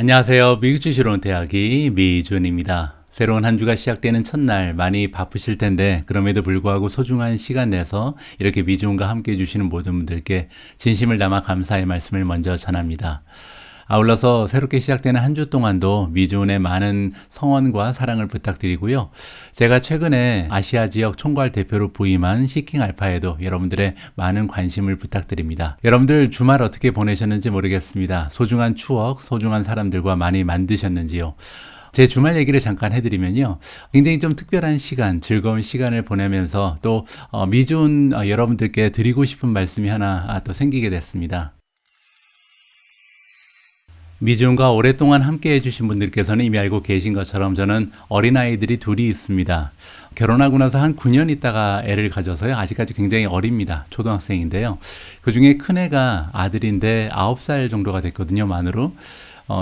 안녕하세요. 미국 주식으로 온 대학이 미준입니다. 새로운 한 주가 시작되는 첫날 많이 바쁘실 텐데 그럼에도 불구하고 소중한 시간 내서 이렇게 미준과 함께 해주시는 모든 분들께 진심을 담아 감사의 말씀을 먼저 전합니다. 아울러서 새롭게 시작되는 한 주 동안도 미주은의 많은 성원과 사랑을 부탁드리고요. 제가 최근에 아시아 지역 총괄 대표로 부임한 시킹 알파에도 여러분들의 많은 관심을 부탁드립니다. 여러분들 주말 어떻게 보내셨는지 모르겠습니다. 소중한 추억, 소중한 사람들과 많이 만드셨는지요. 제 주말 얘기를 잠깐 해드리면요. 굉장히 좀 특별한 시간, 즐거운 시간을 보내면서 또 미준 여러분들께 드리고 싶은 말씀이 하나 또 생기게 됐습니다. 미준과 오랫동안 함께 해주신 분들께서는 이미 알고 계신 것처럼 저는 어린아이들이 둘이 있습니다. 결혼하고 나서 한 9년 있다가 애를 가져서요. 아직까지 굉장히 어립니다. 초등학생인데요. 그중에 큰애가 아들인데 9살 정도가 됐거든요. 만으로.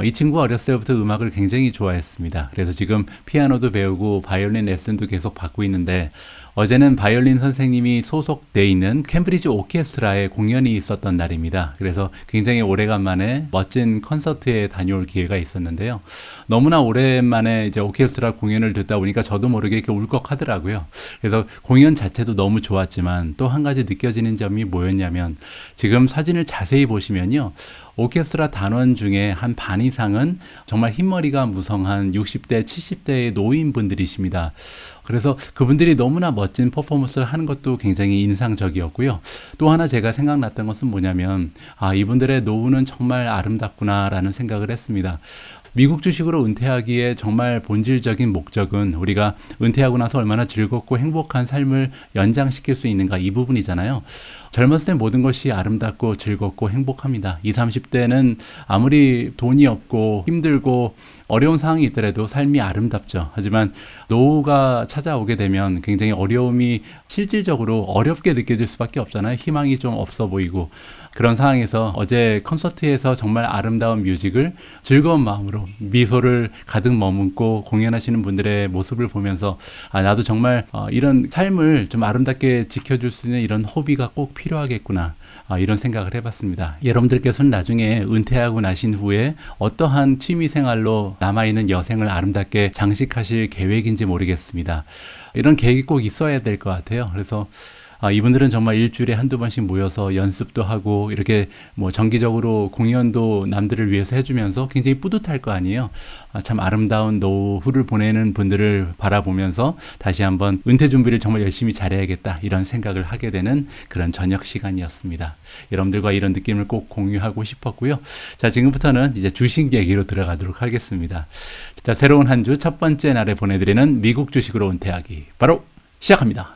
이 친구 어렸을 때부터 음악을 굉장히 좋아했습니다. 그래서 지금 피아노도 배우고 바이올린 레슨도 계속 받고 있는데 어제는 바이올린 선생님이 소속돼 있는 캠브리지 오케스트라에 공연이 있었던 날입니다. 그래서 굉장히 오래간만에 멋진 콘서트에 다녀올 기회가 있었는데요. 너무나 오랜만에 이제 오케스트라 공연을 듣다 보니까 저도 모르게 이렇게 울컥하더라고요. 그래서 공연 자체도 너무 좋았지만 또 한 가지 느껴지는 점이 뭐였냐면 지금 사진을 자세히 보시면요. 오케스트라 단원 중에 한 반 이상은 정말 흰머리가 무성한 60대, 70대의 노인분들이십니다. 그래서 그분들이 너무나 멋진 퍼포먼스를 하는 것도 굉장히 인상적이었고요. 또 하나 제가 생각났던 것은 뭐냐면 이분들의 노후는 정말 아름답구나라는 생각을 했습니다. 미국 주식으로 은퇴하기에 정말 본질적인 목적은 우리가 은퇴하고 나서 얼마나 즐겁고 행복한 삶을 연장시킬 수 있는가 이 부분이잖아요. 젊었을 때 모든 것이 아름답고 즐겁고 행복합니다. 20, 30대는 아무리 돈이 없고 힘들고 어려운 상황이 있더라도 삶이 아름답죠. 하지만 노후가 찾아오게 되면 굉장히 어려움이 실질적으로 어렵게 느껴질 수밖에 없잖아요. 희망이 좀 없어 보이고. 그런 상황에서 어제 콘서트에서 정말 아름다운 뮤직을 즐거운 마음으로 미소를 가득 머금고 공연하시는 분들의 모습을 보면서 나도 정말 이런 삶을 좀 아름답게 지켜줄 수 있는 이런 호비가 꼭 필요하겠구나. 이런 생각을 해봤습니다. 여러분들께서는 나중에 은퇴하고 나신 후에 어떠한 취미생활로 남아있는 여생을 아름답게 장식하실 계획인지 모르겠습니다. 이런 계획이 꼭 있어야 될 것 같아요. 그래서 이분들은 정말 일주일에 한두 번씩 모여서 연습도 하고 이렇게 뭐 정기적으로 공연도 남들을 위해서 해주면서 굉장히 뿌듯할 거 아니에요. 참 아름다운 노후를 보내는 분들을 바라보면서 다시 한번 은퇴 준비를 정말 열심히 잘해야겠다 이런 생각을 하게 되는 그런 저녁 시간이었습니다. 여러분들과 이런 느낌을 꼭 공유하고 싶었고요. 자, 지금부터는 이제 주식 얘기로 들어가도록 하겠습니다. 자, 새로운 한 주 첫 번째 날에 보내드리는 미국 주식으로 은퇴하기 바로 시작합니다.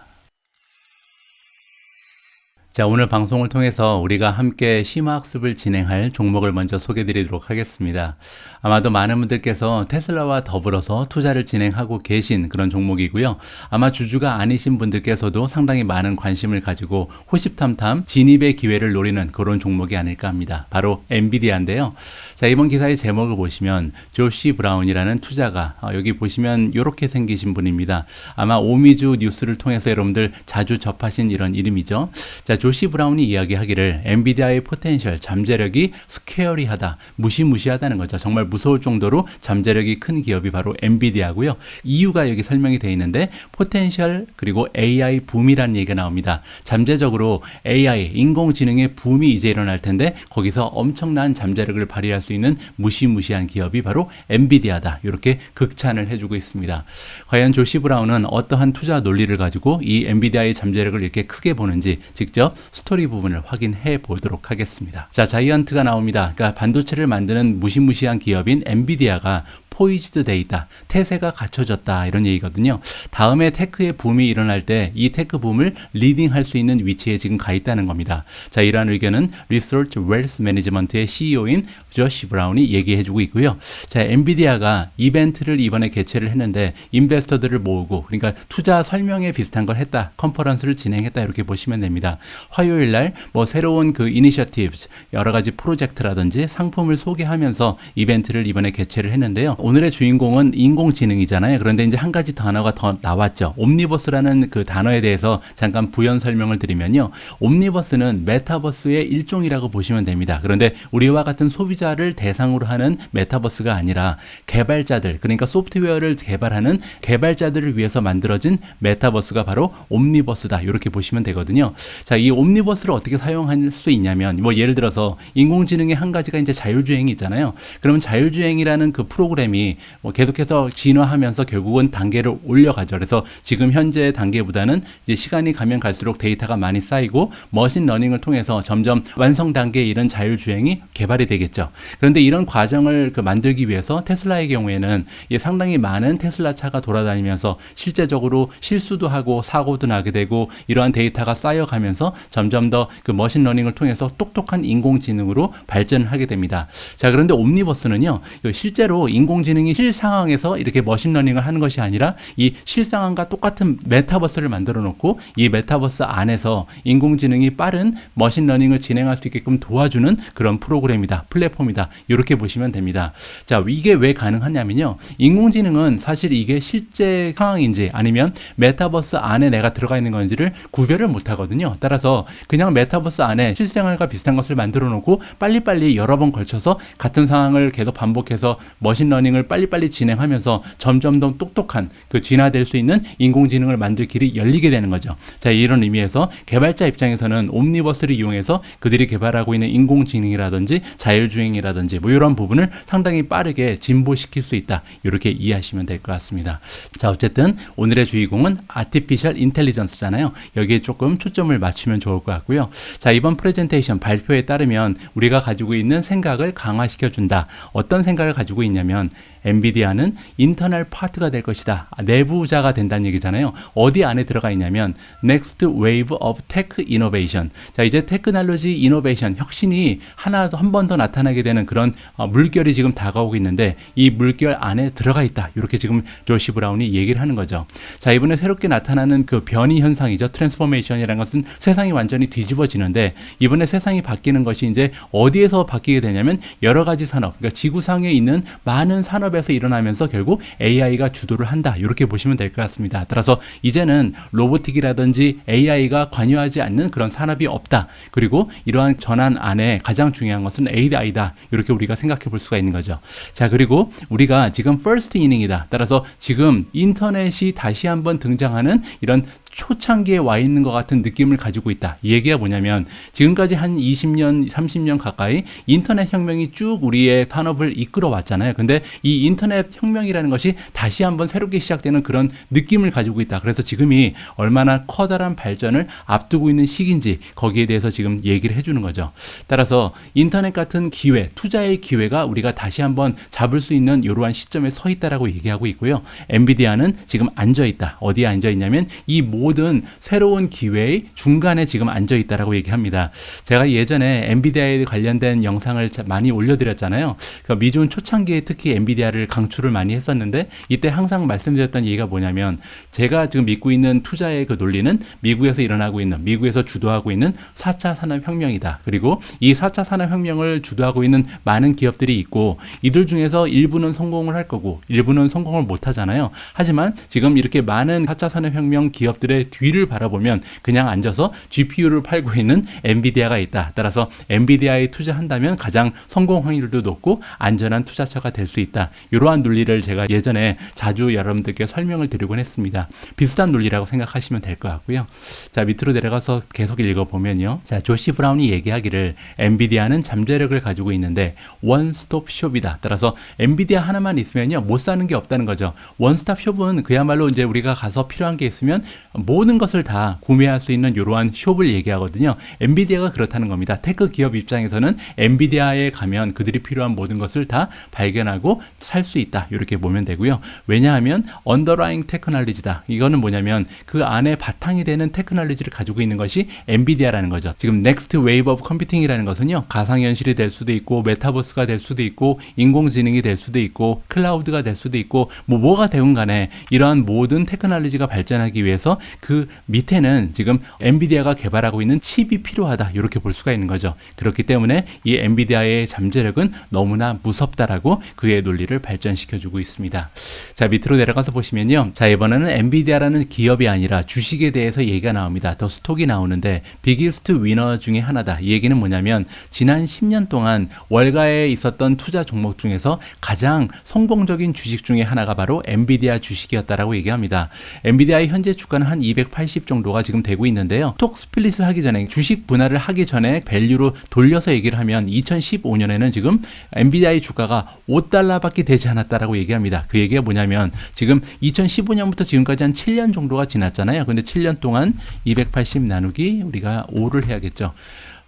자, 오늘 방송을 통해서 우리가 함께 심화학습을 진행할 종목을 먼저 소개해드리도록 하겠습니다. 아마도 많은 분들께서 테슬라와 더불어서 투자를 진행하고 계신 그런 종목이고요. 아마 주주가 아니신 분들께서도 상당히 많은 관심을 가지고 호시탐탐 진입의 기회를 노리는 그런 종목이 아닐까 합니다. 바로 엔비디아인데요. 자, 이번 기사의 제목을 보시면 조시 브라운이라는 투자가 여기 보시면 이렇게 생기신 분입니다. 아마 오미주 뉴스를 통해서 여러분들 자주 접하신 이런 이름이죠. 자, 조시 브라운이 이야기하기를 엔비디아의 포텐셜, 잠재력이 스케어리하다, 무시무시하다는 거죠. 정말 무서울 정도로 잠재력이 큰 기업이 바로 엔비디아고요. 이유가 여기 설명이 되어 있는데 포텐셜 그리고 AI 붐이라는 얘기가 나옵니다. 잠재적으로 AI, 인공지능의 붐이 이제 일어날 텐데 거기서 엄청난 잠재력을 발휘할 수 있는 무시무시한 기업이 바로 엔비디아다. 이렇게 극찬을 해주고 있습니다. 과연 조시 브라운은 어떠한 투자 논리를 가지고 이 엔비디아의 잠재력을 이렇게 크게 보는지 직접 스토리 부분을 확인해 보도록 하겠습니다. 자, 자이언트가 나옵니다. 그러니까 반도체를 만드는 무시무시한 기업인 엔비디아가 포이즈드 돼 있다. 태세가 갖춰졌다. 이런 얘기거든요. 다음에 테크의 붐이 일어날 때 이 테크 붐을 리딩할 수 있는 위치에 지금 가 있다는 겁니다. 자, 이러한 의견은 Research Wealth Management의 CEO인 조시 브라운이 얘기해주고 있고요. 자, 엔비디아가 이벤트를 이번에 개최를 했는데 인베스터들을 모으고 그러니까 투자 설명회 비슷한 걸 했다. 컨퍼런스를 진행했다. 이렇게 보시면 됩니다. 화요일 날 뭐 새로운 그 이니셔티브스 여러 가지 프로젝트라든지 상품을 소개하면서 이벤트를 이번에 개최를 했는데요. 오늘의 주인공은 인공지능이잖아요. 그런데 이제 한 가지 단어가 더 나왔죠. 옴니버스라는 그 단어에 대해서 잠깐 부연 설명을 드리면요. 옴니버스는 메타버스의 일종이라고 보시면 됩니다. 그런데 우리와 같은 소비자를 대상으로 하는 메타버스가 아니라 개발자들, 그러니까 소프트웨어를 개발하는 개발자들을 위해서 만들어진 메타버스가 바로 옴니버스다. 이렇게 보시면 되거든요. 자, 이 옴니버스를 어떻게 사용할 수 있냐면, 뭐 예를 들어서 인공지능의 한 가지가 이제 자율주행이 있잖아요. 그러면 자율주행이라는 그 프로그램이 뭐 계속해서 진화하면서 결국은 단계를 올려가죠. 그래서 지금 현재 단계보다는 이제 시간이 가면 갈수록 데이터가 많이 쌓이고 머신러닝을 통해서 점점 완성 단계에 이른 자율주행이 개발이 되겠죠. 그런데 이런 과정을 만들기 위해서 테슬라의 경우에는 상당히 많은 테슬라 차가 돌아다니면서 실제적으로 실수도 하고 사고도 나게 되고 이러한 데이터가 쌓여가면서 점점 더 그 머신러닝을 통해서 똑똑한 인공지능으로 발전을 하게 됩니다. 자, 그런데 옴니버스는요, 실제로 인공지능이 실상황에서 이렇게 머신러닝을 하는 것이 아니라 이 실상황과 똑같은 메타버스를 만들어 놓고 이 메타버스 안에서 인공지능이 빠른 머신러닝을 진행할 수 있게끔 도와주는 그런 프로그램이다, 플랫폼이다, 이렇게 보시면 됩니다. 자, 이게 왜 가능하냐면요, 인공지능은 사실 이게 실제 상황인지 아니면 메타버스 안에 내가 들어가 있는 건지를 구별을 못 하거든요. 따라서 그냥 메타버스 안에 실생활과 비슷한 것을 만들어 놓고 빨리빨리 여러 번 걸쳐서 같은 상황을 계속 반복해서 머신러닝을 빨리빨리 진행하면서 점점 더 똑똑한 그 진화될 수 있는 인공지능을 만들 길이 열리게 되는 거죠. 자, 이런 의미에서 개발자 입장에서는 옴니버스를 이용해서 그들이 개발하고 있는 인공지능이라든지 자율주행이라든지 뭐 이런 부분을 상당히 빠르게 진보시킬 수 있다. 이렇게 이해하시면 될 것 같습니다. 자, 어쨌든 오늘의 주인공은 아티피셜 인텔리전스잖아요. 여기에 조금 초점을 맞추면 좋을 것 같고요. 자, 이번 프레젠테이션 발표에 따르면 우리가 가지고 있는 생각을 강화시켜준다. 어떤 생각을 가지고 있냐면 엔비디아는 인터널 파트가 될 것이다. 내부자가 된다는 얘기잖아요. 어디 안에 들어가 있냐면 Next Wave of Tech Innovation. 자, 이제 테크놀로지 이노베이션, 혁신이 한 번 더 나타나게 되는 그런 물결이 지금 다가오고 있는데 이 물결 안에 들어가 있다. 이렇게 지금 조시 브라운이 얘기를 하는 거죠. 자, 이번에 새롭게 나타나는 그 변이 현상이죠. 트랜스포메이션이라는 것은 세상이 완전히 뒤집어지는데 이번에 세상이 바뀌는 것이 이제 어디에서 바뀌게 되냐면 여러 가지 산업, 그러니까 지구상에 있는 많은 산업에서 일어나면서 결국 AI가 주도를 한다. 이렇게 보시면 될 것 같습니다. 따라서 이제는 로보틱이라든지 AI가 관여하지 않는 그런 산업이 없다. 그리고 이러한 전환 안에 가장 중요한 것은 AI다. 이렇게 우리가 생각해 볼 수가 있는 거죠. 자, 그리고 우리가 지금 first inning이다. 따라서 지금 인터넷이 다시 한번 등장하는 이런 초창기에 와 있는 것 같은 느낌을 가지고 있다. 이 얘기가 뭐냐면 지금까지 한 20년, 30년 가까이 인터넷 혁명이 쭉 우리의 산업을 이끌어 왔잖아요. 근데 이 인터넷 혁명이라는 것이 다시 한번 새롭게 시작되는 그런 느낌을 가지고 있다. 그래서 지금이 얼마나 커다란 발전을 앞두고 있는 시기인지 거기에 대해서 지금 얘기를 해주는 거죠. 따라서 인터넷 같은 기회, 투자의 기회가 우리가 다시 한번 잡을 수 있는 이러한 시점에 서 있다라고 얘기하고 있고요. 엔비디아는 지금 앉아 있다. 어디에 앉아 있냐면 이 모든 새로운 기회의 중간에 지금 앉아 있다라고 얘기합니다. 제가 예전에 엔비디아에 관련된 영상을 많이 올려드렸잖아요. 그러니까 미중 초창기에 특히 엔비디아를 강추를 많이 했었는데 이때 항상 말씀드렸던 얘기가 뭐냐면 제가 지금 믿고 있는 투자의 그 논리는 미국에서 일어나고 있는, 미국에서 주도하고 있는 4차 산업혁명이다. 그리고 이 4차 산업혁명을 주도하고 있는 많은 기업들이 있고 이들 중에서 일부는 성공을 할 거고 일부는 성공을 못 하잖아요. 하지만 지금 이렇게 많은 4차 산업혁명 기업들의 뒤를 바라보면 그냥 앉아서 GPU를 팔고 있는 엔비디아가 있다. 따라서 엔비디아에 투자한다면 가장 성공 확률도 높고 안전한 투자처가 될 수 있다. 이러한 논리를 제가 예전에 자주 여러분들께 설명을 드리곤 했습니다. 비슷한 논리라고 생각하시면 될 것 같고요. 자, 밑으로 내려가서 계속 읽어보면요. 자, 조시 브라운이 얘기하기를 엔비디아는 잠재력을 가지고 있는데 원스톱 숍이다. 따라서 엔비디아 하나만 있으면요, 못 사는 게 없다는 거죠. 원스톱 숍은 그야말로 이제 우리가 가서 필요한 게 있으면 모든 것을 다 구매할 수 있는 이러한 숍을 얘기하거든요. 엔비디아가 그렇다는 겁니다. 테크 기업 입장에서는 엔비디아에 가면 그들이 필요한 모든 것을 다 발견하고 살 수 있다. 이렇게 보면 되고요. 왜냐하면 underlying technology다. 이거는 뭐냐면 그 안에 바탕이 되는 테크놀로지를 가지고 있는 것이 엔비디아라는 거죠. 지금 next wave of computing이라는 것은요, 가상현실이 될 수도 있고 메타버스가 될 수도 있고 인공지능이 될 수도 있고 클라우드가 될 수도 있고 뭐가 되건 간에 이러한 모든 테크놀로지가 발전하기 위해서 그 밑에는 지금 엔비디아가 개발하고 있는 칩이 필요하다 이렇게 볼 수가 있는 거죠. 그렇기 때문에 이 엔비디아의 잠재력은 너무나 무섭다라고 그의 논리를 발전시켜주고 있습니다. 자, 밑으로 내려가서 보시면요. 자, 이번에는 엔비디아라는 기업이 아니라 주식에 대해서 얘기가 나옵니다. 더 스톡이 나오는데 비기스트 위너 중에 하나다. 이 얘기는 뭐냐면 지난 10년 동안 월가에 있었던 투자 종목 중에서 가장 성공적인 주식 중에 하나가 바로 엔비디아 주식이었다라고 얘기합니다. 엔비디아의 현재 주가는 한 280 정도가 지금 되고 있는데요. 스톡 스플릿을 하기 전에 주식 분할을 하기 전에 밸류로 돌려서 얘기를 하면 2015년에는 지금 엔비디아의 주가가 $5밖에 되지 않았다라고 얘기합니다. 그 얘기가 뭐냐면 지금 2015년부터 지금까지 한 7년 정도가 지났잖아요. 근데 7년 동안 280 나누기 우리가 5를 해야겠죠.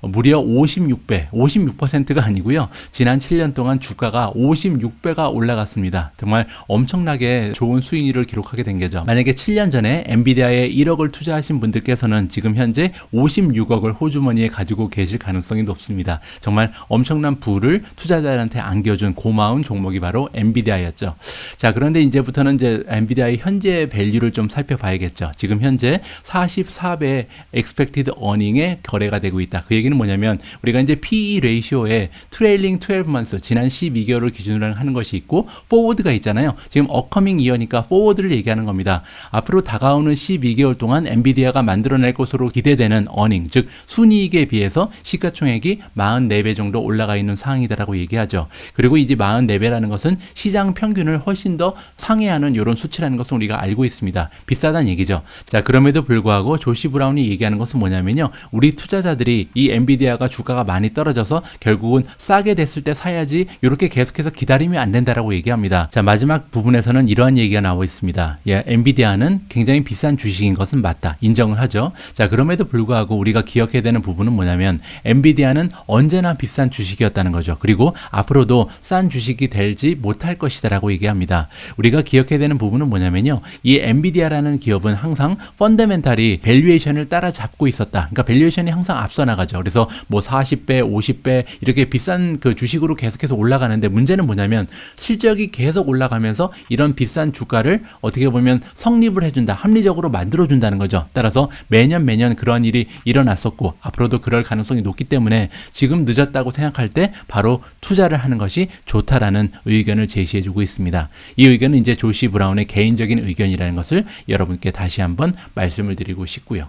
무려 56배, 56%가 아니고요. 지난 7년 동안 주가가 56배가 올라갔습니다. 정말 엄청나게 좋은 수익률을 기록하게 된 거죠. 만약에 7년 전에 엔비디아에 1억을 투자하신 분들께서는 지금 현재 56억을 호주머니에 가지고 계실 가능성이 높습니다. 정말 엄청난 부를 투자자들한테 안겨준 고마운 종목이 바로 엔비디아였죠. 자, 그런데 이제부터는 이제 엔비디아의 현재 밸류를 좀 살펴봐야겠죠. 지금 현재 44배 expected earning에 거래가 되고 있다. 그 얘기는 뭐냐면 우리가 이제 PE 레이시오에 트레일링 12months 지난 12개월을 기준으로 하는 것이 있고 포워드가 있잖아요. 지금 어커밍 이어니까 포워드를 얘기하는 겁니다. 앞으로 다가오는 12개월 동안 엔비디아가 만들어낼 것으로 기대되는 어닝, 즉 순이익에 비해서 시가총액이 44배 정도 올라가 있는 상황이다라고 얘기하죠. 그리고 이제 44배라는 것은 시장 평균을 훨씬 더 상회하는 이런 수치라는 것을 우리가 알고 있습니다. 비싸다는 얘기죠. 자, 그럼에도 불구하고 조시 브라운이 얘기하는 것은 뭐냐면요. 우리 투자자들이 이 엔비디아가 주가가 많이 떨어져서 결국은 싸게 됐을 때 사야지 이렇게 계속해서 기다리면 안 된다라고 얘기합니다. 자, 마지막 부분에서는 이러한 얘기가 나오고 있습니다. 예, 엔비디아는 굉장히 비싼 주식인 것은 맞다. 인정을 하죠. 자, 그럼에도 불구하고 우리가 기억해야 되는 부분은 뭐냐면 엔비디아는 언제나 비싼 주식이었다는 거죠. 그리고 앞으로도 싼 주식이 되지 못할 것이다라고 얘기합니다. 우리가 기억해야 되는 부분은 뭐냐면요. 이 엔비디아라는 기업은 항상 펀더멘탈이 밸류에이션을 따라잡고 있었다. 그러니까 밸류에이션이 항상 앞서 나가죠. 그래서 뭐 40배, 50배 이렇게 비싼 그 주식으로 계속해서 올라가는데 문제는 뭐냐면 실적이 계속 올라가면서 이런 비싼 주가를 어떻게 보면 성립을 해준다. 합리적으로 만들어준다는 거죠. 따라서 매년 그러한 일이 일어났었고 앞으로도 그럴 가능성이 높기 때문에 지금 늦었다고 생각할 때 바로 투자를 하는 것이 좋다라는 의견을 제시해주고 있습니다. 이 의견은 이제 조시 브라운의 개인적인 의견이라는 것을 여러분께 다시 한번 말씀을 드리고 싶고요.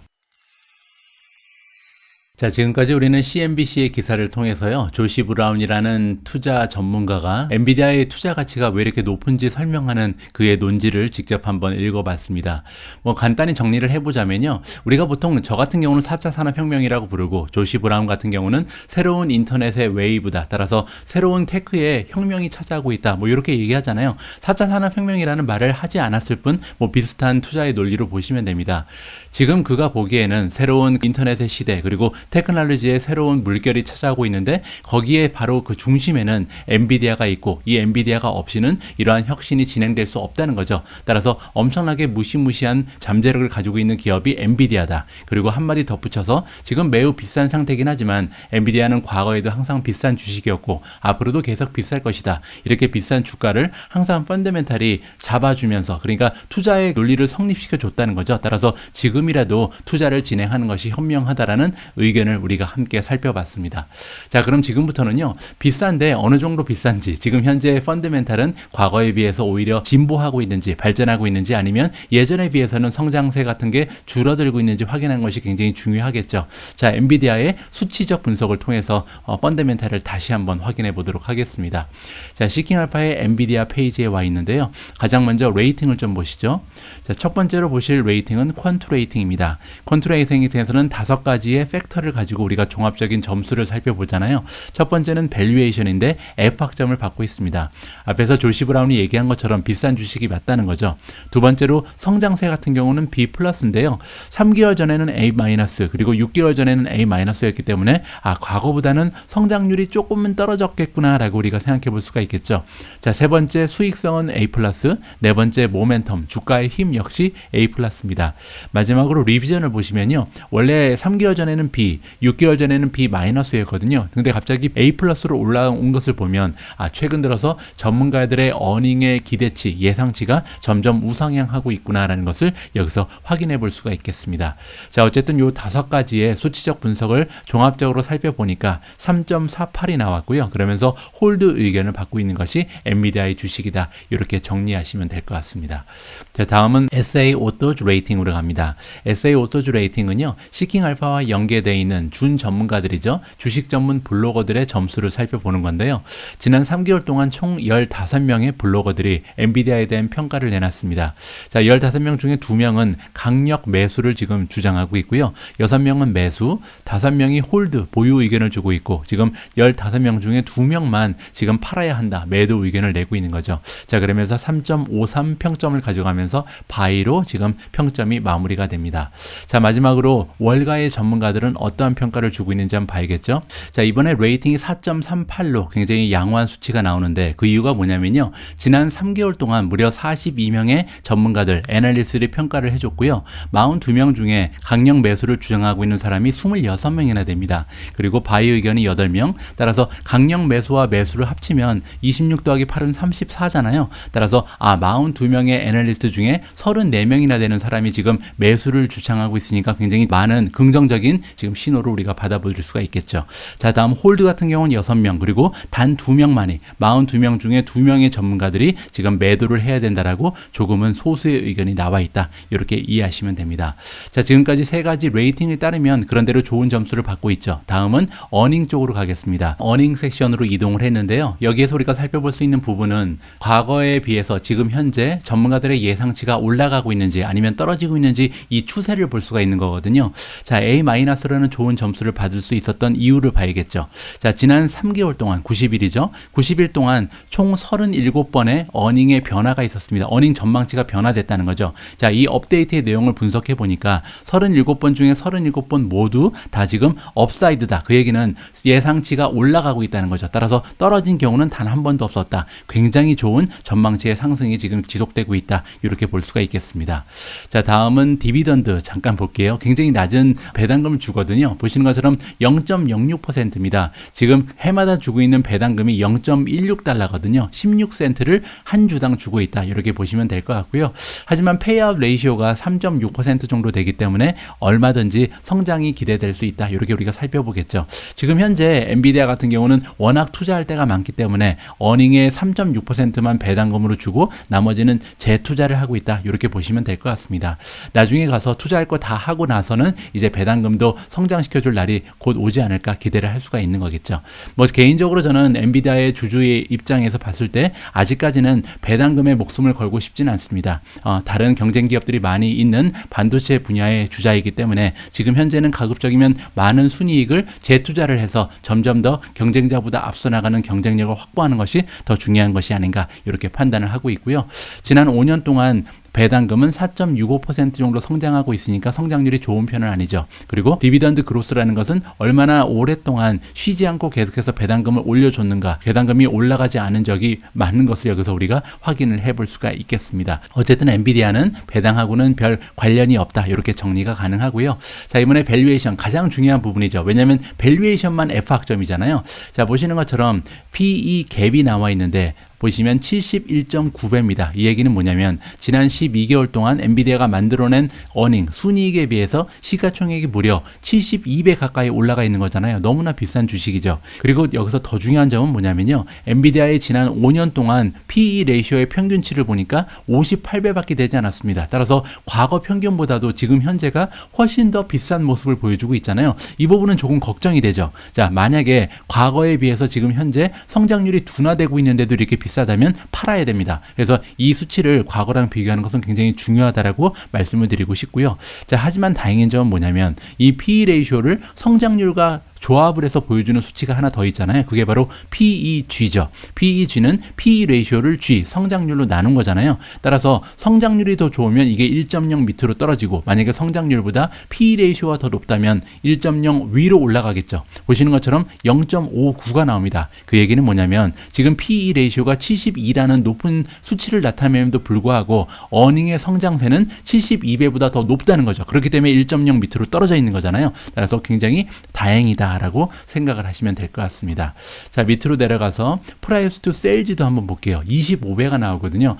자, 지금까지 우리는 CNBC의 기사를 통해서요. 조시 브라운이라는 투자 전문가가 엔비디아의 투자 가치가 왜 이렇게 높은지 설명하는 그의 논지를 직접 한번 읽어봤습니다. 뭐 간단히 정리를 해보자면요. 우리가 보통 저 같은 경우는 4차 산업혁명이라고 부르고 조시 브라운 같은 경우는 새로운 인터넷의 웨이브다. 따라서 새로운 테크의 혁명이 찾아오고 있다. 뭐 이렇게 얘기하잖아요. 4차 산업혁명이라는 말을 하지 않았을 뿐 뭐 비슷한 투자의 논리로 보시면 됩니다. 지금 그가 보기에는 새로운 인터넷의 시대 그리고 테크놀로지의 새로운 물결이 찾아오고 있는데 거기에 바로 그 중심에는 엔비디아가 있고 이 엔비디아가 없이는 이러한 혁신이 진행될 수 없다는 거죠. 따라서 엄청나게 무시무시한 잠재력을 가지고 있는 기업이 엔비디아다. 그리고 한마디 덧붙여서 지금 매우 비싼 상태긴 하지만 엔비디아는 과거에도 항상 비싼 주식이었고 앞으로도 계속 비쌀 것이다. 이렇게 비싼 주가를 항상 펀더멘탈이 잡아주면서 그러니까 투자의 논리를 성립시켜 줬다는 거죠. 따라서 지금이라도 투자를 진행하는 것이 현명하다라는 의견을 우리가 함께 살펴봤습니다. 자, 그럼 지금부터는요. 비싼데 어느 정도 비싼지 지금 현재 펀더멘탈은 과거에 비해서 오히려 진보하고 있는지 발전하고 있는지 아니면 예전에 비해서는 성장세 같은 게 줄어들고 있는지 확인하는 것이 굉장히 중요하겠죠. 자, 엔비디아의 수치적 분석을 통해서 펀더멘탈을 다시 한번 확인해 보도록 하겠습니다. 자, 시킹알파의 엔비디아 페이지에 와 있는데요. 가장 먼저 레이팅을 좀 보시죠. 자, 첫 번째로 보실 레이팅은 퀀트 레이팅입니다. 퀀트 레이팅에서는 5가지의 팩터를 가지고 우리가 종합적인 점수를 살펴보잖아요. 첫 번째는 밸류에이션인데 F학점을 받고 있습니다. 앞에서 조시 브라운이 얘기한 것처럼 비싼 주식이 맞다는 거죠. 두 번째로 성장세 같은 경우는 B+인데요. 3개월 전에는 A- 그리고 6개월 전에는 A-였기 때문에 과거보다는 성장률이 조금은 떨어졌겠구나라고 우리가 생각해 볼 수가 있겠죠. 자, 세 번째 수익성은 A+, 네 번째 모멘텀, 주가의 힘 역시 A+입니다. 마지막으로 리비전을 보시면요. 원래 3개월 전에는 B, B, 6개월 전에는 B-였거든요. 근데 갑자기 A+로 올라온 것을 보면 최근 들어서 전문가들의 어닝의 기대치, 예상치가 점점 우상향하고 있구나라는 것을 여기서 확인해 볼 수가 있겠습니다. 자, 어쨌든 요 5가지의 수치적 분석을 종합적으로 살펴보니까 3.48이 나왔고요. 그러면서 홀드 의견을 받고 있는 것이 엔비디아의 주식이다. 이렇게 정리하시면 될 것 같습니다. 자, 다음은 SA 오토즈 레이팅으로 갑니다. SA 오토즈 레이팅은요, 시킹 알파와 연계되어 있는 준 전문가들이죠. 주식 전문 블로거들의 점수를 살펴보는 건데요. 지난 3개월 동안 총 15명의 블로거들이 엔비디아에 대한 평가를 내놨습니다. 자, 15명 중에 2명은 강력 매수를 지금 주장하고 있고요. 6명은 매수, 5명이 홀드, 보유 의견을 주고 있고, 지금 15명 중에 2명만 지금 팔아야 한다, 매도 의견을 내고 있는 거죠. 자, 그러면서 3.53 평점을 가져가면서 바이로 지금 평점이 마무리가 됩니다. 자, 마지막으로 월가의 전문가들은 어떠한 평가를 주고 있는지 한번 봐야겠죠. 자, 이번에 레이팅이 4.38로 굉장히 양호한 수치가 나오는데 그 이유가 뭐냐면요. 지난 3개월 동안 무려 42명의 전문가들, 애널리스트들이 평가를 해줬고요. 42명 중에 강력 매수를 주장하고 있는 사람이 26명이나 됩니다. 그리고 바이 의견이 8명, 따라서 강력 매수와 매수를 합치면 26 더하기 8은 34잖아요. 따라서 42명의 애널리스트 중에 34명이나 되는 사람이 지금 매수를 주장하고 있으니까 굉장히 많은 긍정적인 지금 신호를 우리가 받아볼 수가 있겠죠. 자, 다음 홀드 같은 경우는 6명, 그리고 단 2명만이 42명 중에 2명의 전문가들이 지금 매도를 해야 된다라고 조금은 소수의 의견이 나와 있다. 이렇게 이해하시면 됩니다. 자, 지금까지 3가지 레이팅에 따르면 그런대로 좋은 점수를 받고 있죠. 다음은 어닝 쪽으로 가겠습니다. 어닝 섹션으로 이동을 했는데요. 여기에서 우리가 살펴볼 수 있는 부분은 과거에 비해서 지금 현재 전문가들의 예상치가 올라가고 있는지 아니면 떨어지고 있는지 이 추세를 볼 수가 있는 거거든요. 자, A-라는 좋은 점수를 받을 수 있었던 이유를 봐야겠죠. 자, 지난 3개월 동안 90일이죠. 90일 동안 총 37번의 어닝의 변화가 있었습니다. 어닝 전망치가 변화됐다는 거죠. 자, 이 업데이트의 내용을 분석해 보니까 37번 중에 37번 모두 다 지금 업사이드다. 그 얘기는 예상치가 올라가고 있다는 거죠. 따라서 떨어진 경우는 단 한 번도 없었다. 굉장히 좋은 전망치의 상승이 지금 지속되고 있다. 이렇게 볼 수가 있겠습니다. 자, 다음은 디비던드 잠깐 볼게요. 굉장히 낮은 배당금을 주거든요. 보시는 것처럼 0.06%입니다. 지금 해마다 주고 있는 배당금이 0.16달러거든요. 16센트를 한 주당 주고 있다. 이렇게 보시면 될 것 같고요. 하지만 페이아웃 레이시오가 3.6% 정도 되기 때문에 얼마든지 성장이 기대될 수 있다. 이렇게 우리가 살펴보겠죠. 지금 현재 엔비디아 같은 경우는 워낙 투자할 때가 많기 때문에 어닝의 3.6%만 배당금으로 주고 나머지는 재투자를 하고 있다. 이렇게 보시면 될 것 같습니다. 나중에 가서 투자할 거 다 하고 나서는 이제 배당금도 성장시켜줄 날이 곧 오지 않을까 기대를 할 수가 있는 거겠죠. 뭐 개인적으로 저는 엔비디아의 주주의 입장에서 봤을 때 아직까지는 배당금에 목숨을 걸고 싶지는 않습니다. 다른 경쟁 기업들이 많이 있는 반도체 분야의 주자이기 때문에 지금 현재는 가급적이면 많은 순이익을 재투자를 해서 점점 더 경쟁자보다 앞서 나가는 경쟁력을 확보하는 것이 더 중요한 것이 아닌가 이렇게 판단을 하고 있고요. 지난 5년 동안 배당금은 4.65% 정도 성장하고 있으니까 성장률이 좋은 편은 아니죠. 그리고 디비던드 그로스라는 것은 얼마나 오랫동안 쉬지 않고 계속해서 배당금을 올려줬는가, 배당금이 올라가지 않은 적이 많은 것을 여기서 우리가 확인을 해볼 수가 있겠습니다. 어쨌든 엔비디아는 배당하고는 별 관련이 없다. 이렇게 정리가 가능하고요. 자, 이번에 밸류에이션 가장 중요한 부분이죠. 왜냐하면 밸류에이션만 F학점이잖아요. 자, 보시는 것처럼 PE 갭이 나와 있는데 보시면 71.9배입니다. 이 얘기는 뭐냐면 지난 12개월 동안 엔비디아가 만들어낸 어닝, 순이익에 비해서 시가총액이 무려 72배 가까이 올라가 있는 거잖아요. 너무나 비싼 주식이죠. 그리고 여기서 더 중요한 점은 뭐냐면요. 엔비디아의 지난 5년 동안 PE 레이쇼의 평균치를 보니까 58배밖에 되지 않았습니다. 따라서 과거 평균보다도 지금 현재가 훨씬 더 비싼 모습을 보여주고 있잖아요. 이 부분은 조금 걱정이 되죠. 자, 만약에 과거에 비해서 지금 현재 성장률이 둔화되고 있는데도 이렇게 비싸다면 팔아야 됩니다. 그래서 이 수치를 과거랑 비교하는 것은 굉장히 중요하다라고 말씀을 드리고 싶고요. 자, 하지만 다행인 점은 뭐냐면 이 PE 레이쇼를 성장률과 조합을 해서 보여주는 수치가 하나 더 있잖아요. 그게 바로 PEG죠. PEG는 PE 레이쇼를 G, 성장률로 나눈 거잖아요. 따라서 성장률이 더 좋으면 이게 1.0 밑으로 떨어지고, 만약에 성장률보다 PE 레이쇼가 더 높다면 1.0 위로 올라가겠죠. 보시는 것처럼 0.59가 나옵니다. 그 얘기는 뭐냐면 지금 PE 레이쇼가 72라는 높은 수치를 나타내면도 불구하고 어닝의 성장세는 72배보다 더 높다는 거죠. 그렇기 때문에 1.0 밑으로 떨어져 있는 거잖아요. 따라서 굉장히 다행이다라고 생각을 하시면 될 것 같습니다. 자, 밑으로 내려가서 프라이스 투 세일즈도 한번 볼게요. 25배가 나오거든요.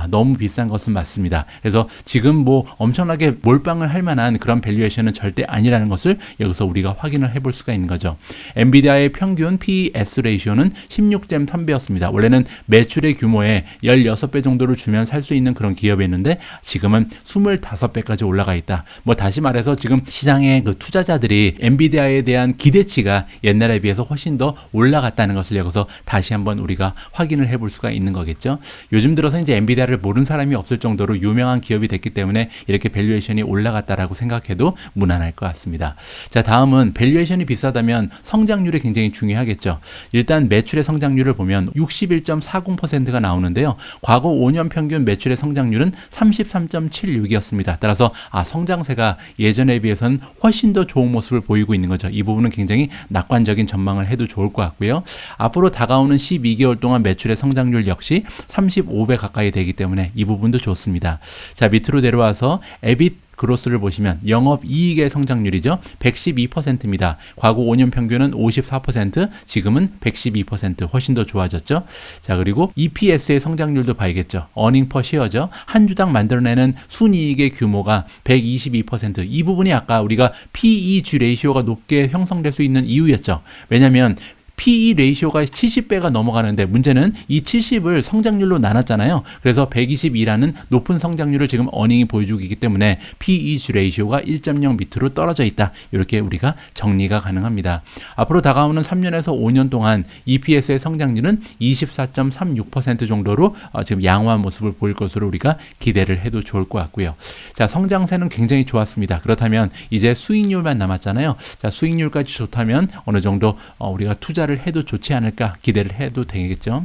너무 비싼 것은 맞습니다. 그래서 지금 뭐 엄청나게 몰빵을 할 만한 그런 밸류에이션은 절대 아니라는 것을 여기서 우리가 확인을 해볼 수가 있는 거죠. 엔비디아의 평균 PES 레이쇼는 16.3배였습니다. 원래는 매출의 규모에 16배 정도를 주면 살 수 있는 그런 기업이었는데 지금은 25배까지 올라가 있다. 뭐 다시 말해서 지금 시장의 그 투자자들이 엔비디아에 대한 기대치가 옛날에 비해서 훨씬 더 올라갔다는 것을 여기서 다시 한번 우리가 확인을 해볼 수가 있는 거겠죠. 요즘 들어서 이제 엔비디아를 모르는 사람이 없을 정도로 유명한 기업이 됐기 때문에 이렇게 밸류에이션이 올라갔다라고 생각해도 무난할 것 같습니다. 자, 다음은 밸류에이션이 비싸다면 성장률이 굉장히 중요하겠죠. 일단 매출의 성장률을 보면 61.40%가 나오는데요. 과거 5년 평균 매출의 성장률은 33.76이었습니다. 따라서 성장세가 예전에 비해서는 훨씬 더 좋은 모습을 보이고 있는 거죠. 이 부분은 굉장히 낙관적인 전망을 해도 좋을 것 같고요. 앞으로 다가오는 12개월 동안 매출의 성장률 역시 35배 가까이 되기 때문에 이 부분도 좋습니다. 자, 밑으로 내려와서 EBIT 그로스를 보시면 영업이익의 성장률이죠. 112%입니다. 과거 5년 평균은 54%, 지금은 112%, 훨씬 더 좋아졌죠. 자, 그리고 EPS의 성장률도 봐야겠죠. 어닝 퍼 시어죠. 한 주당 만들어내는 순이익의 규모가 122%. 이 부분이 아까 우리가 PEG 레이시오가 높게 형성될 수 있는 이유였죠. 왜냐하면 PE 레이쇼가 70배가 넘어가는데 문제는 이 70을 성장률로 나눴잖아요. 그래서 122라는 높은 성장률을 지금 어닝이 보여주고 있기 때문에 PEG 레이쇼가 1.0 밑으로 떨어져 있다. 이렇게 우리가 정리가 가능합니다. 앞으로 다가오는 3년에서 5년 동안 EPS의 성장률은 24.36% 정도로 지금 양호한 모습을 보일 것으로 우리가 기대를 해도 좋을 것 같고요. 자, 성장세는 굉장히 좋았습니다. 그렇다면 이제 수익률만 남았잖아요. 자, 수익률까지 좋다면 어느 정도 우리가 투자를 해도 좋지 않을까 기대를 해도 되겠죠.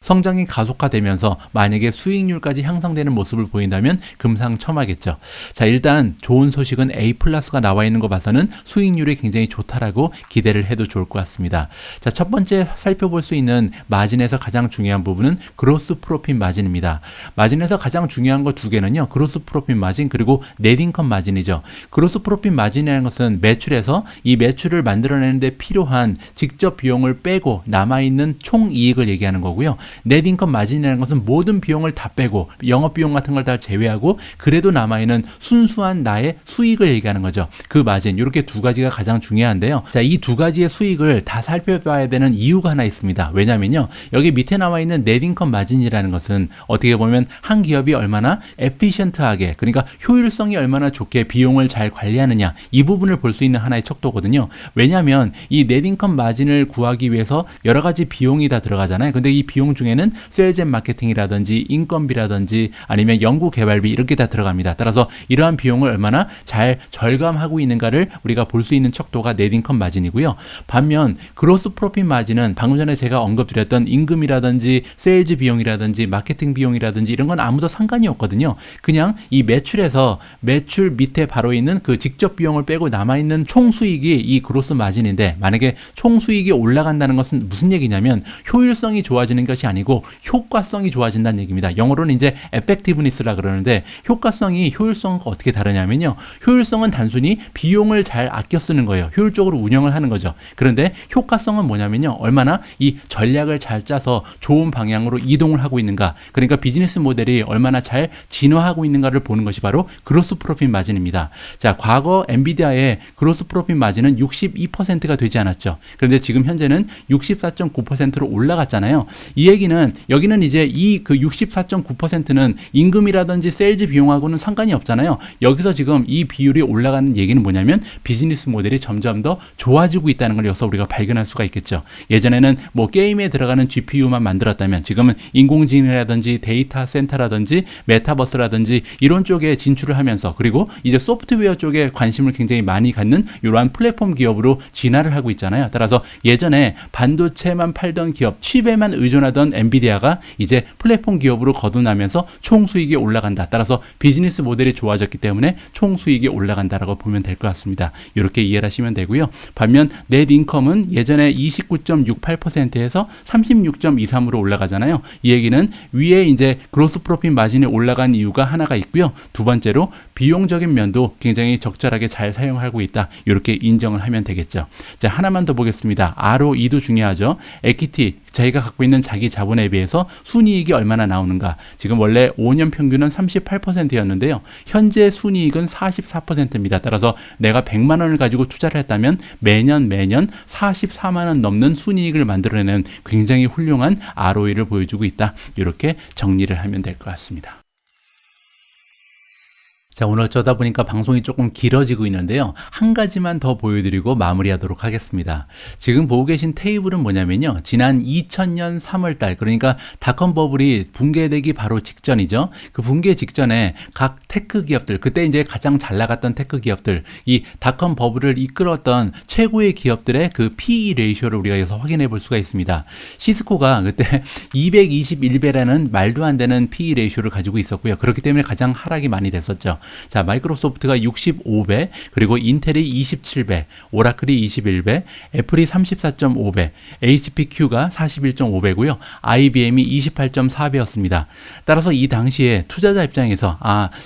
성장이 가속화되면서 만약에 수익률까지 향상되는 모습을 보인다면 금상첨화겠죠. 자, 일단 좋은 소식은 A+가 나와 있는 거 봐서는 수익률이 굉장히 좋다라고 기대를 해도 좋을 것 같습니다. 자, 첫 번째 살펴볼 수 있는 마진에서 가장 중요한 부분은 그로스 프로핏 마진입니다. 마진에서 가장 중요한 거 두 개는요. 그로스 프로핏 마진 그리고 넷인컴 마진이죠. 그로스 프로핏 마진이라는 것은 매출에서 이 매출을 만들어내는데 필요한 직접 비용을 빼고 남아있는 총이익을 얘기하는 거고요. 넷인컴 마진이라는 것은 모든 비용을 다 빼고 영업비용 같은 걸 다 제외하고 그래도 남아있는 순수한 나의 수익을 얘기하는 거죠. 그 마진, 이렇게 두 가지가 가장 중요한데요. 자, 이 두 가지의 수익을 다 살펴봐야 되는 이유가 하나 있습니다. 왜냐면요, 여기 밑에 나와 있는 넷인컴 마진이라는 것은 어떻게 보면 한 기업이 얼마나 에피션트하게, 그러니까 효율성이 얼마나 좋게 비용을 잘 관리하느냐, 이 부분을 볼 수 있는 하나의 척도거든요. 왜냐하면 이 넷인컴 마진을 구하기 위해서 여러 가지 비용이 다 들어가잖아요. 근데 이 비용 중에는 세일즈 앤 마케팅이라든지 인건비라든지 아니면 연구 개발비 이렇게 다 들어갑니다. 따라서 이러한 비용을 얼마나 잘 절감하고 있는가를 우리가 볼 수 있는 척도가 넷인컴 마진이고요. 반면 그로스 프로핏 마진은 방금 전에 제가 언급드렸던 임금이라든지 세일즈 비용이라든지 마케팅 비용이라든지 이런 건 아무도 상관이 없거든요. 그냥 이 매출에서 매출 밑에 바로 있는 그 직접 비용을 빼고 남아있는 총 수익이 이 그로스 마진인데, 만약에 총 수익이 올라간다는 것은 무슨 얘기냐면 효율성이 좋아지는 것이 아니고 효과성이 좋아진다는 얘기입니다. 영어로는 이제 effectiveness라 그러는데, 효과성이 효율성과 어떻게 다르냐면요, 효율성은 단순히 비용을 잘 아껴 쓰는 거예요. 효율적으로 운영을 하는 거죠. 그런데 효과성은 뭐냐면요, 얼마나 이 전략을 잘 짜서 좋은 방향으로 이동을 하고 있는가, 그러니까 비즈니스 모델이 얼마나 잘 진화하고 있는가를 보는 것이 바로 그로스 프로핏 마진입니다. 자, 과거 엔비디아의 그로스 프로핏 마진은 62%가 되지 않았죠. 그런데 지금 현재는 64.9%로 올라갔잖아요. 이 얘기는 여기는 이제 이 그 64.9%는 임금이라든지 세일즈 비용하고는 상관이 없잖아요. 여기서 지금 이 비율이 올라가는 얘기는 뭐냐면 비즈니스 모델이 점점 더 좋아지고 있다는 걸 여기서 우리가 발견할 수가 있겠죠. 예전에는 뭐 게임에 들어가는 GPU만 만들었다면 지금은 인공지능이라든지 데이터 센터라든지 메타버스라든지 이런 쪽에 진출을 하면서 그리고 이제 소프트웨어 쪽에 관심을 굉장히 많이 갖는 이러한 플랫폼 기업으로 진화를 하고 있잖아요. 따라서 예전에 반도체만 팔던 기업, 칩에만 의존하던 엔비디아가 이제 플랫폼 기업으로 거듭나면서 총 수익이 올라간다. 따라서 비즈니스 모델이 좋아졌기 때문에 총 수익이 올라간다라고 보면 될 것 같습니다. 이렇게 이해를 하시면 되고요. 반면 넷 인컴은 예전에 29.68%에서 36.23으로 올라가잖아요. 이 얘기는 위에 이제 그로스 프로핏 마진이 올라간 이유가 하나가 있고요. 두 번째로 비용적인 면도 굉장히 적절하게 잘 사용하고 있다. 이렇게 인정을 하면 되겠죠. 자, 하나만 더 보겠습니다. ROE도 중요하죠. 에퀴티, 저희가 갖고 있는 자기 자본에 비해서 순이익이 얼마나 나오는가. 지금 원래 5년 평균은 38%였는데요. 현재 순이익은 44%입니다. 따라서 내가 100만 원을 가지고 투자를 했다면 매년 44만 원 넘는 순이익을 만들어내는 굉장히 훌륭한 ROE를 보여주고 있다. 이렇게 정리를 하면 될 것 같습니다. 자, 오늘 어쩌다 보니까 방송이 조금 길어지고 있는데요. 한 가지만 더 보여드리고 마무리하도록 하겠습니다. 지금 보고 계신 테이블은 뭐냐면요. 지난 2000년 3월달, 그러니까 닷컴 버블이 붕괴되기 바로 직전이죠. 그 붕괴 직전에 각 테크 기업들, 그때 이제 가장 잘 나갔던 테크 기업들, 이 닷컴 버블을 이끌었던 최고의 기업들의 그 PE 레이쇼를 우리가 여기서 확인해 볼 수가 있습니다. 시스코가 그때 221배라는 말도 안 되는 PE 레이쇼를 가지고 있었고요. 그렇기 때문에 가장 하락이 많이 됐었죠. 자, 마이크로소프트가 65배, 그리고 인텔이 27배, 오라클이 21배, 애플이 34.5배, HPQ가 41.5배고요. IBM이 28.4배였습니다. 따라서 이 당시에 투자자 입장에서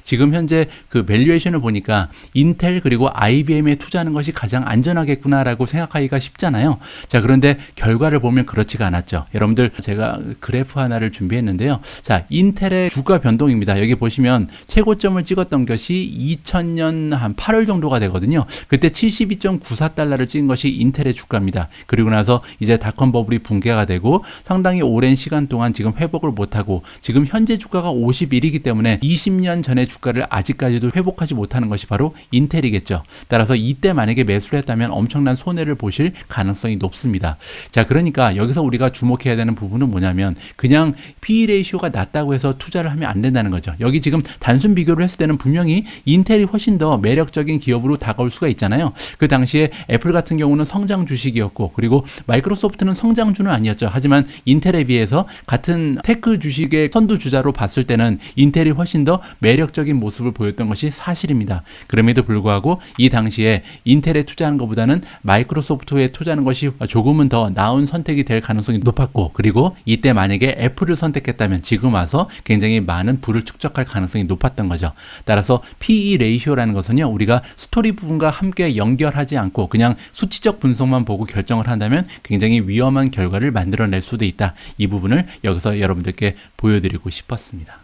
지금 현재 그 밸류에이션을 보니까 인텔 그리고 IBM에 투자하는 것이 가장 안전하겠구나라고 생각하기가 쉽잖아요. 자, 그런데 결과를 보면 그렇지가 않았죠. 여러분들 제가 그래프 하나를 준비했는데요. 자, 인텔의 주가 변동입니다. 여기 보시면 최고점을 찍었던 것이 2000년 한 8월 정도가 되거든요. 그때 72.94달러를 찍은 것이 인텔의 주가입니다. 그리고 나서 이제 닷컴 버블이 붕괴가 되고 상당히 오랜 시간 동안 지금 회복을 못하고 지금 현재 주가가 51이기 때문에 20년 전의 주가를 아직까지도 회복하지 못하는 것이 바로 인텔이겠죠. 따라서 이때 만약에 매수를 했다면 엄청난 손해를 보실 가능성이 높습니다. 자, 그러니까 여기서 우리가 주목해야 되는 부분은 뭐냐면 그냥 PE 레이쇼가 낮다고 해서 투자를 하면 안 된다는 거죠. 여기 지금 단순 비교를 했을 때는 분명히 인텔이 훨씬 더 매력적인 기업으로 다가올 수가 있잖아요. 그 당시에 애플 같은 경우는 성장 주식이었고 그리고 마이크로소프트는 성장주는 아니었죠. 하지만 인텔에 비해서 같은 테크 주식의 선두주자로 봤을 때는 인텔이 훨씬 더 매력적인 모습을 보였던 것이 사실입니다. 그럼에도 불구하고 이 당시에 인텔에 투자하는 것보다는 마이크로소프트에 투자하는 것이 조금은 더 나은 선택이 될 가능성이 높았고 그리고 이때 만약에 애플을 선택했다면 지금 와서 굉장히 많은 부를 축적할 가능성이 높았던 거죠. 따라서 PE 레이쇼라는 것은요, 우리가 스토리 부분과 함께 연결하지 않고 그냥 수치적 분석만 보고 결정을 한다면 굉장히 위험한 결과를 만들어낼 수도 있다. 이 부분을 여기서 여러분들께 보여드리고 싶었습니다.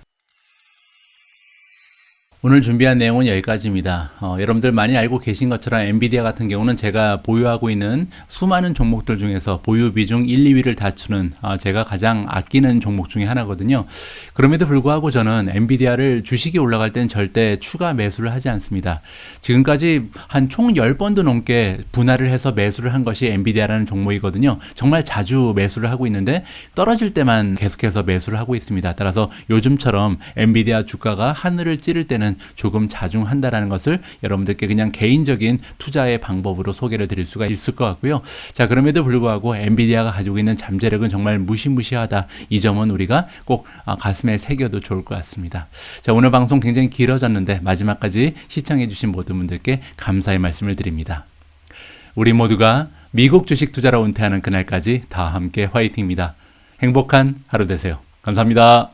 오늘 준비한 내용은 여기까지입니다. 여러분들 많이 알고 계신 것처럼 엔비디아 같은 경우는 제가 보유하고 있는 수많은 종목들 중에서 보유 비중 1, 2위를 다투는 제가 가장 아끼는 종목 중에 하나거든요. 그럼에도 불구하고 저는 엔비디아를 주식이 올라갈 땐 절대 추가 매수를 하지 않습니다. 지금까지 한 총 10번도 넘게 분할을 해서 매수를 한 것이 엔비디아라는 종목이거든요. 정말 자주 매수를 하고 있는데 떨어질 때만 계속해서 매수를 하고 있습니다. 따라서 요즘처럼 엔비디아 주가가 하늘을 찌를 때는 조금 자중한다라는 것을 여러분들께 그냥 개인적인 투자의 방법으로 소개를 드릴 수가 있을 것 같고요. 자, 그럼에도 불구하고 엔비디아가 가지고 있는 잠재력은 정말 무시무시하다. 이 점은 우리가 꼭 가슴에 새겨도 좋을 것 같습니다. 자, 오늘 방송 굉장히 길어졌는데 마지막까지 시청해주신 모든 분들께 감사의 말씀을 드립니다. 우리 모두가 미국 주식 투자로 은퇴하는 그날까지 다 함께 화이팅입니다. 행복한 하루 되세요. 감사합니다.